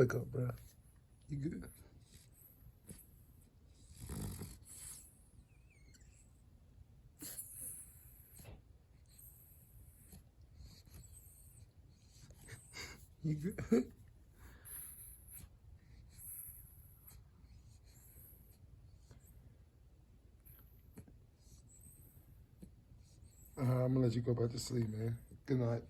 wake up, bro. You good? You good? I'm gonna let you go back to sleep, man. Good night.